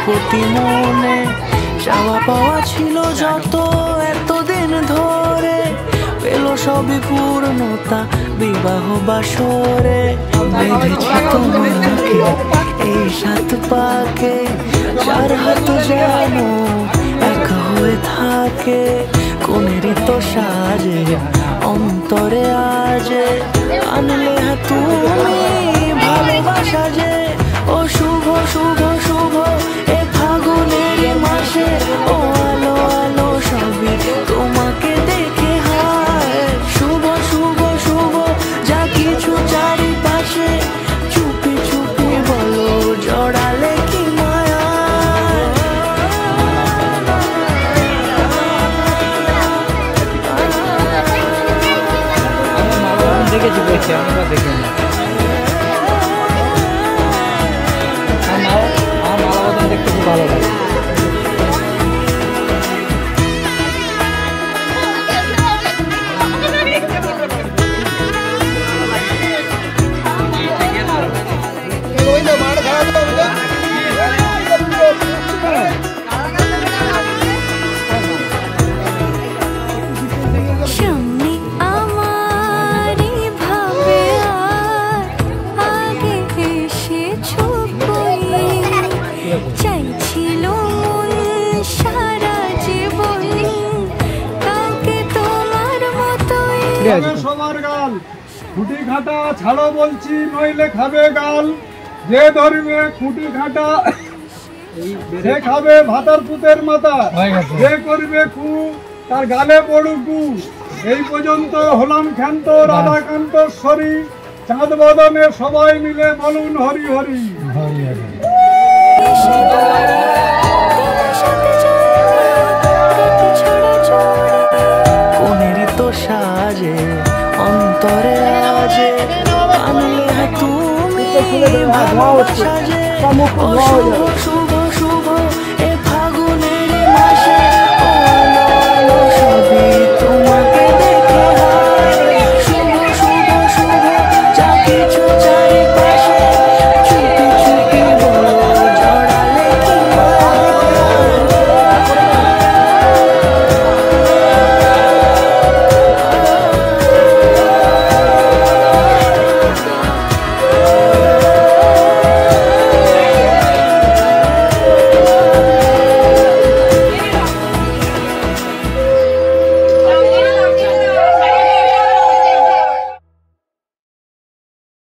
কোটি মনে চাওয়া পাওয়া ছিল যত এতদিন ধরে, পেল সবই পূর্ণতা বিবাহ বাসরে। বেঁধেছি তোমাকে এই সাত পাকে, চার হাত যেন এক হয়ে থাকে। কোনেরই তো সাজে অন্তরে আজে, আনলে তুমি ভালোবাসা যে। ও শুভ শুভ শুভ এ ফাগুনের মাসে, ও আলো আলো সবই তোমাকে দেখে হয়। শুভ শুভ শুভ যা কিছু চারিপাশে, চুপি চুপি বলো জড়ালে কি মায়া। দেখেছি দেখছি আমরা দেখি না। আমার মালাবদন দেখতে খুব ভালো লাগে। চাইছিল সারা জীবন কাকে তোমার মতোই। সবার গাল খুঁটি খাটা ছাড়ো বলছি, নইলে খাবে গাল। যে ধরবে খুঁটি খাটা সে খাবে ভাতার পুতের মাথা। যে করবে কু তার গালে পড়ুকু। এই পর্যন্ত হলাম ক্ষান্ত রাধাকান্ত সরি, চাঁদ বদনে সবাই মিলে বলুন হরি হরি। কোনেরই তো সাজে অন্তরে আজে, আনলে তুমি ভালোবাসা যে।